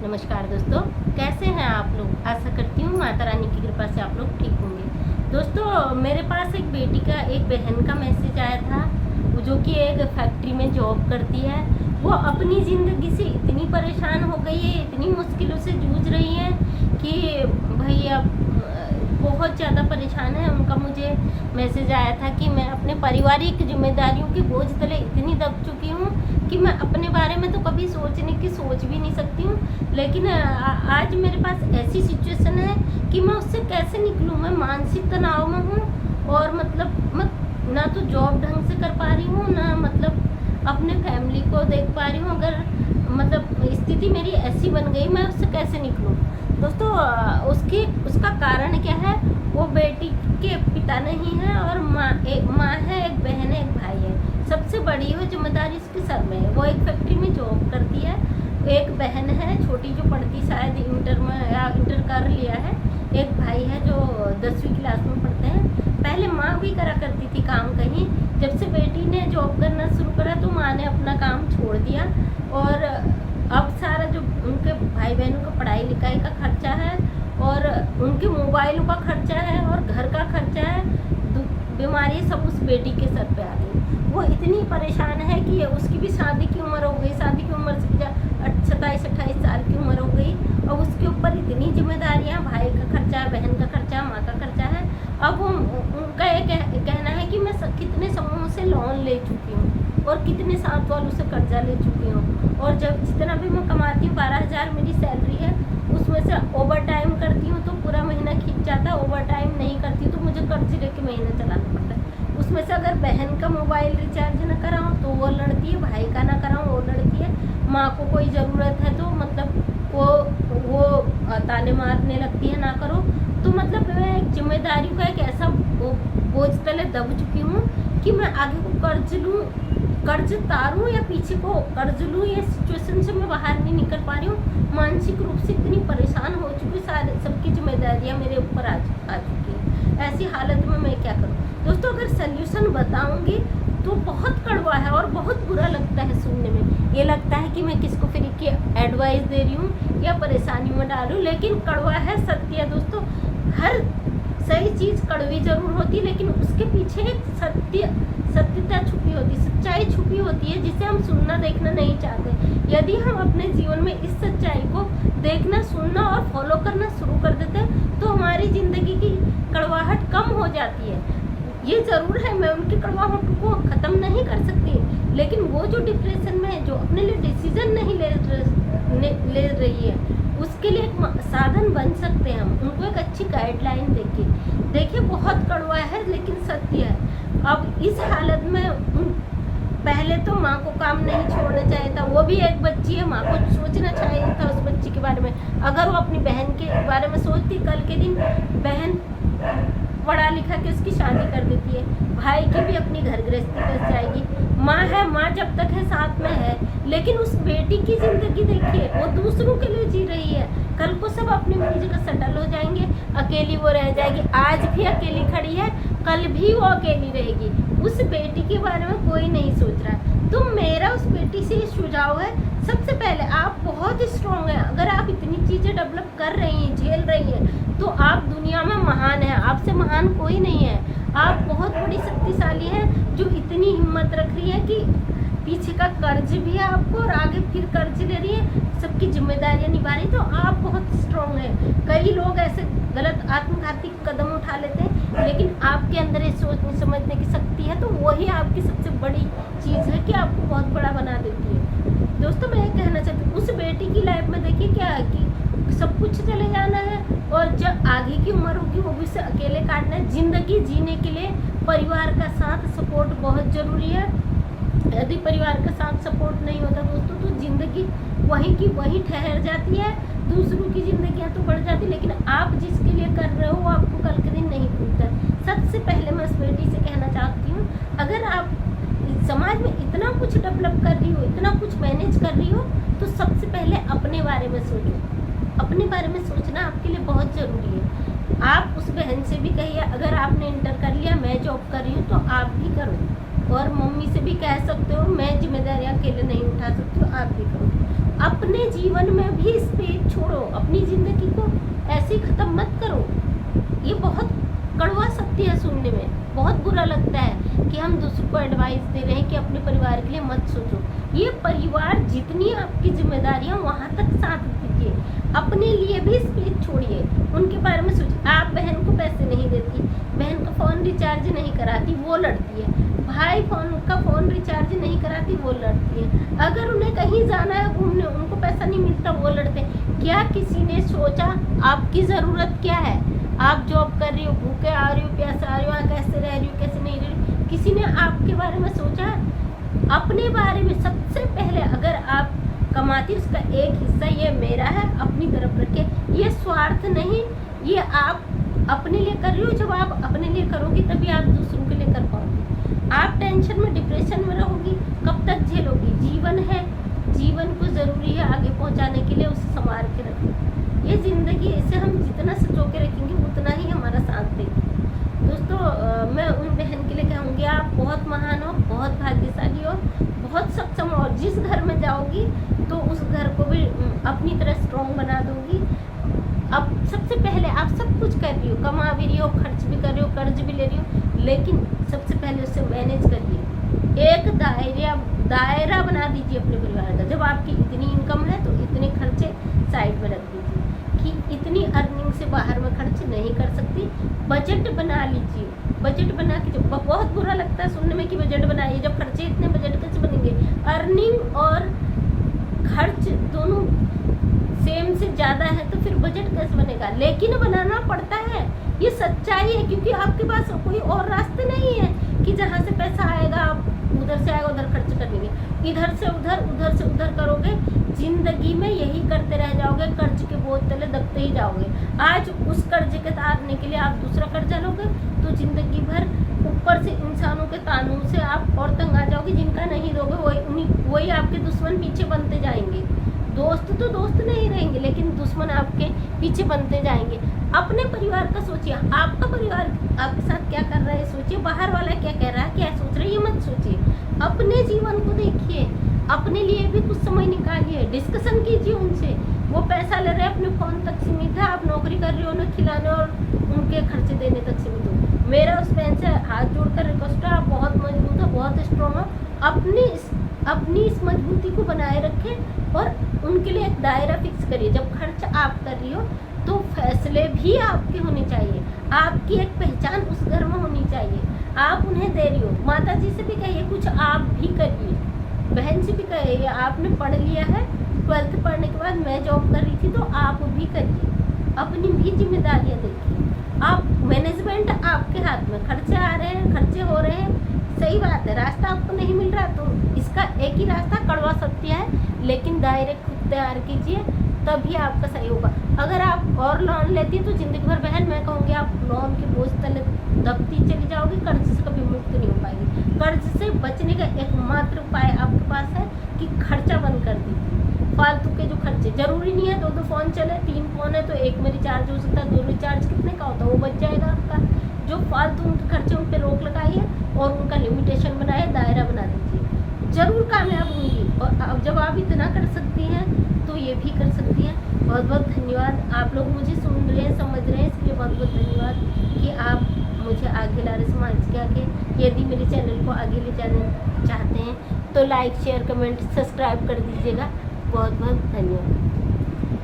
नमस्कार दोस्तों, कैसे हैं आप लोग। आशा करती हूँ माता रानी की कृपा से आप लोग ठीक होंगे। दोस्तों, मेरे पास एक बहन का मैसेज आया था जो कि एक फैक्ट्री में जॉब करती है। वो अपनी ज़िंदगी से इतनी परेशान हो गई है, इतनी मुश्किलों से जूझ रही है कि भैया बहुत ज़्यादा परेशान है। उनका मुझे मैसेज आया था कि मैं अपने पारिवारिक जिम्मेदारियों के बोझ तले इतनी दब चुकी हूँ कि मैं अपने बारे में तो कभी सोचने की सोच भी नहीं सकती हूँ। लेकिन आज मेरे पास ऐसी सिचुएशन है कि मैं उससे कैसे निकलूँ। मैं मानसिक तनाव में हूँ और मतलब मैं ना तो जॉब ढंग से कर पा रही हूँ, ना मतलब अपने फैमिली को देख पा रही हूँ। अगर मतलब स्थिति मेरी ऐसी बन गई, मैं उससे कैसे निकलूँ। दोस्तों, उसका कारण क्या है। वो बेटी के पिता नहीं है और माँ है, एक बहन है, एक भाई है। सबसे बड़ी वो जिम्मेदारी उसके सर में है। वो एक फैक्ट्री में जॉब करती है। एक बहन है छोटी जो पढ़ती, शायद इंटर में या इंटर कर लिया है। एक भाई है जो 10वीं क्लास में पढ़ते हैं। पहले माँ भी करा करती थी काम कहीं। जब से बेटी ने जॉब करना शुरू करा तो माँ ने अपना काम छोड़ दिया और अब सारा जो उनके भाई बहनों का पढ़ाई लिखाई का खर्चा है और उनके मोबाइलों का खर्चा है और घर का खर्चा है, बीमारी सब उस बेटी के सर पे आ गई। वो इतनी परेशान है कि उसकी भी शादी की उम्र हो गई। शादी की उम्र से 27-28 साल की उम्र हो गई और उसके ऊपर इतनी जिम्मेदारियां, भाई का खर्चा, बहन का खर्चा, माँ का खर्चा है। अब उनका ये कहना है कि मैं कितने समूहों से लोन ले चुकी हूँ और कितने साथ वालों से कर्जा ले चुकी हूँ और जब जितना भी मैं कमाती हूँ 12,000 मेरी सैलरी है, उसमें से ओवर टाइम करती हूँ तो पूरा महीना खींच जाता है। ओवर टाइम नहीं करती तो मुझे कर्ज लेके महीना चलाना पड़ता है। उसमें से अगर बहन का मोबाइल रिचार्ज ना कराऊँ तो वो लड़ती है, भाई का ना कराऊँ वो लड़ती है, माँ को कोई ज़रूरत है तो मतलब वो ताने मारने लगती है, ना करो। तो मतलब मैं एक जिम्मेदारी का एक ऐसा बोझ तले दब चुकी हूँ कि मैं आगे को कर्ज तारूं या पीछे को कर्ज लूँ। ये सिचुएशन से मैं बाहर नहीं निकल पा रही हूँ। मानसिक रूप से इतनी परेशान हो चुकी, सारे सबकी जिम्मेदारियाँ मेरे ऊपर आ चुकी है। ऐसी हालत में मैं क्या करूँ। दोस्तों, अगर सल्यूशन बताऊंगी तो बहुत कड़वा है और बहुत बुरा लगता है सुनने में। ये लगता है कि मैं किसको फ्री की एडवाइस दे रही हूँ या परेशानी में डाल रही हूँ, लेकिन कड़वा है, सत्य है। दोस्तों, हर सही चीज़ कड़वी जरूर होती है लेकिन उसके पीछे एक सत्यता छुपी होती है, सच्चाई छुपी होती है जिसे हम सुनना देखना नहीं चाहते। यदि हम अपने जीवन में इस सच्चाई को देखना, सुनना और फॉलो करना शुरू कर देते हैं तो हमारी ज़िंदगी की कड़वाहट कम हो जाती है। ये ज़रूर है, मैं उनकी कड़वाहट को ख़त्म नहीं कर सकती, लेकिन वो जो डिप्रेशन में है, जो अपने लिए डिसीजन नहीं ले रही है, उसके लिए एक साधन बन सकते हैं हम। उनको एक अच्छी गाइडलाइन देखिए बहुत कड़वा है लेकिन सत्य है। अब इस हालत में पहले तो माँ को काम नहीं छोड़ना चाहिए था। वो भी एक बच्ची है, माँ को सोचना चाहिए था उस बच्ची के बारे में। अगर वो अपनी बहन के बारे में सोचती, कल के दिन बहन पढ़ा लिखा के उसकी शादी कर देती है, भाई की भी अपनी घर गृहस्थी कर जाएगी। माँ है, माँ जब तक है साथ में है, लेकिन उस बेटी की ज़िंदगी देखिए, वो दूसरों के लिए जी रही है। कल को सब अपनी अपनी जगह सेटल हो जाएंगे, अकेली वो रह जाएगी। आज भी अकेली खड़ी है, कल भी वो अकेली रहेगी। उस बेटी के बारे में कोई नहीं सोच रहा है। तो मेरा उस बेटी से ये सुझाव है, सबसे पहले आप बहुत स्ट्रॉन्ग हैं। अगर आप इतनी चीज़ें डेवलप कर रही हैं, झेल रही हैं, तो आप दुनिया में महान हैं। आपसे महान कोई नहीं है। आप बहुत बड़ी शक्तिशाली हैं जो इतनी हिम्मत रख रही है कि पीछे का कर्ज भी है आपको और आगे फिर कर्ज ले रही है, सबकी जिम्मेदारियां निभा रही है। तो आप बहुत स्ट्रॉन्ग हैं। कई लोग ऐसे गलत आत्मघाती कदम उठा लेते हैं, लेकिन आपके अंदर ये सोचने समझने की शक्ति है, तो वही आपकी सबसे बड़ी चीज़ है कि आपको बहुत बड़ा बना देती है। दोस्तों, मैं ये कहना चाहती हूँ, उस बेटी की लाइफ में देखिए क्या है कि सब कुछ चले जाना है और जब आगे की उम्र होगी वो भी उसे अकेले काटना है। ज़िंदगी जीने के लिए परिवार का साथ सपोर्ट बहुत ज़रूरी है। यदि परिवार का साथ सपोर्ट नहीं होता दोस्तों तो ज़िंदगी वहीं की वहीं ठहर जाती है। दूसरों की ज़िंदगियाँ तो बढ़ जाती, लेकिन आप जिसके लिए कर रहे हो वो आपको कल के दिन नहीं पूछता। सबसे पहले मैं इस बेटी से कहना चाहती हूँ, अगर आप समाज में इतना कुछ डेवलप कर रही हो, इतना कुछ मैनेज कर रही हो, तो सबसे पहले अपने बारे में सोचो। अपने बारे में सोचना आपके लिए बहुत ज़रूरी है। आप उस बहन से भी कहिए, अगर आपने इंटर कर लिया, मैं जॉब कर रही हूँ, तो आप भी करो। और मम्मी से भी कह सकते हो, मैं जिम्मेदारियाँ अकेले नहीं उठा सकती हूँ, आप भी करो। अपने जीवन में भी इस पे हम दूसरों को एडवाइस दे रहे हैं कि अपने परिवार के लिए मत सोचो। ये परिवार जितनी आपकी जिम्मेदारियां वहां तक साथ दीजिए, अपने लिए भी स्पेस छोड़िए, उनके बारे में सोचिए। आप बहन को पैसे नहीं देती, बहन का फ़ोन रिचार्ज नहीं कराती, वो लड़ती है। भाई फ़ोन रिचार्ज नहीं कराती, वो लड़ती है। अगर उन्हें कहीं जाना है घूमने, उनको पैसा नहीं मिलता, वो लड़ते हैं। क्या किसी ने सोचा आपकी ज़रूरत क्या है? आप जॉब कर रही हो, भूखे आ रही हो, प्यासे आ रही हो, कैसे रह रही हो, कैसे नहीं रह रही हो? किसी ने आपके बारे में सोचा? अपने बारे में सबसे पहले अगर आप कमाती, उसका एक हिस्सा ये मेरा है अपनी तरफ रखे। ये स्वार्थ नहीं, ये आप अपने लिए कर रही हो। जब आप अपने लिए करोगी तभी आप दूसरों के लिए कर पाओगी। आप टेंशन में, डिप्रेशन में रहोगी, कब तक झेलोगी? जीवन है, जीवन को ज़रूरी है आगे पहुंचाने के लिए, उसे संभाल के रखें। ये ज़िंदगी, इसे हम जितना सजो के रखेंगे उतना ही हमारा साथ देगी। दोस्तों, मैं उन बहन के लिए कहूँगी, आप बहुत महान हो, बहुत भाग्यशाली हो, बहुत सक्षम हो, और जिस घर में जाओगी तो उस घर को भी अपनी तरह स्ट्रॉन्ग बना दोगी। अब सबसे पहले आप सब कुछ कर रही हो, कमा भी रही हो, खर्च भी कर रही हो, कर्ज भी ले रही हो, लेकिन सबसे पहले उससे मैनेज करिए। एक दायरा बना दीजिए अपने परिवार का। जब आपकी इतनी इनकम है तो इतने खर्चे साइड में रख दीजिए कि इतनी अर्निंग से बाहर में खर्च नहीं कर सकती। बजट बना लीजिए। बजट बना के, जो बहुत बुरा लगता है सुनने में कि बजट बनाइए, जब खर्चे इतने, बजट कैसे बनेंगे? अर्निंग और खर्च दोनों सेम से ज़्यादा है तो फिर बजट कैसे बनेगा? लेकिन बनाना पड़ता है, ये सच्चाई है, क्योंकि आपके पास कोई और रास्ते नहीं है कि जहाँ से पैसा आएगा आप उधर से आएगा उधर खर्च कर देंगे। इधर से उधर, उधर से उधर करोगे, जिंदगी में यही करते रह जाओगे, कर्ज के बोझ तले दबते ही जाओगे। आज उस कर्ज के तारने के लिए आप दूसरा कर्जा लोगे तो जिंदगी भर ऊपर से इंसानों के कानून से आप और तंग आ जाओगे। जिनका नहीं दोगे वही आपके दुश्मन पीछे बनते जाएंगे। दोस्त तो दोस्त नहीं रहेंगे, लेकिन दुश्मन आपके पीछे बनते जाएंगे। अपने परिवार का सोचिए, आपका परिवार आपके साथ क्या कर रहा है सोचिए, बाहर वाला क्या कह रहा है, क्या सोच रहा है, ये मत सोचिए। अपने जीवन को देखिए, अपने लिए भी कुछ समय निकालिए, डिस्कशन कीजिए उनसे। वो पैसा ले रहे हैं, अपने फ़ोन तक सीमित है, आप नौकरी कर रही हो, उन्हें खिलाने और उनके खर्चे देने तक सीमित हो। मेरा उस बहन से हाथ जोड़कर रिक्वेस्ट है, आप बहुत मजबूत हो, बहुत स्ट्रॉन्ग हो, अपनी इस मजबूती को बनाए रखें और उनके लिए एक दायरा फिक्स करिए। जब खर्च आप कर रही हो तो फैसले भी आपके होने चाहिए, आपकी एक पहचान उस घर में होनी चाहिए। आप उन्हें दे रही हो, माता जी से भी कहिए कुछ आप भी करिए, बहन से भी कहिए आपने पढ़ लिया है, 12th पढ़ने के बाद मैं जॉब कर रही थी तो आप भी करिए, अपनी भी जिम्मेदारियाँ देखिए। आप मैनेजमेंट आपके हाथ में, खर्चे आ रहे हैं, खर्चे हो रहे हैं, सही बात है, रास्ता आपको नहीं मिल रहा तो इसका एक ही रास्ता, कड़वा सत्य है, लेकिन दायरे खुद तैयार कीजिए तभी आपका सही होगा। अगर आप और लोन लेती तो जिंदगी भर, बहन मैं कहूँगी, आप लोन के बोझ तले दबती चली जाओगी, कर्ज से कभी मुक्त नहीं हो पाएगी। कर्ज से बचने का एकमात्र उपाय आपके पास है कि खर्चा बंद कर दीजिए। फालतू के जो खर्चे, जरूरी नहीं है 2 फ़ोन चले, 3 फ़ोन है तो एक में रिचार्ज हो सकता है, 2 रिचार्ज कितने का होता है, वो बच जाएगा आपका। जो फालतू उनके खर्चे, उन पर रोक लगाइए और उनका लिमिटेशन बनाए, दायरा बना दीजिए, जरूर कामयाब होंगी। और अब जब आप इतना कर सकती हैं तो ये भी कर सकती हैं। बहुत बहुत धन्यवाद, आप लोग मुझे सुन रहे हैं, समझ रहे हैं, इसलिए बहुत बहुत धन्यवाद कि आप मुझे आगे ला रहे समाज के आगे। यदि मेरे चैनल को आगे ले जाना चाहते हैं तो लाइक, शेयर, कमेंट, सब्सक्राइब कर दीजिएगा। बहुत बहुत धन्यवाद।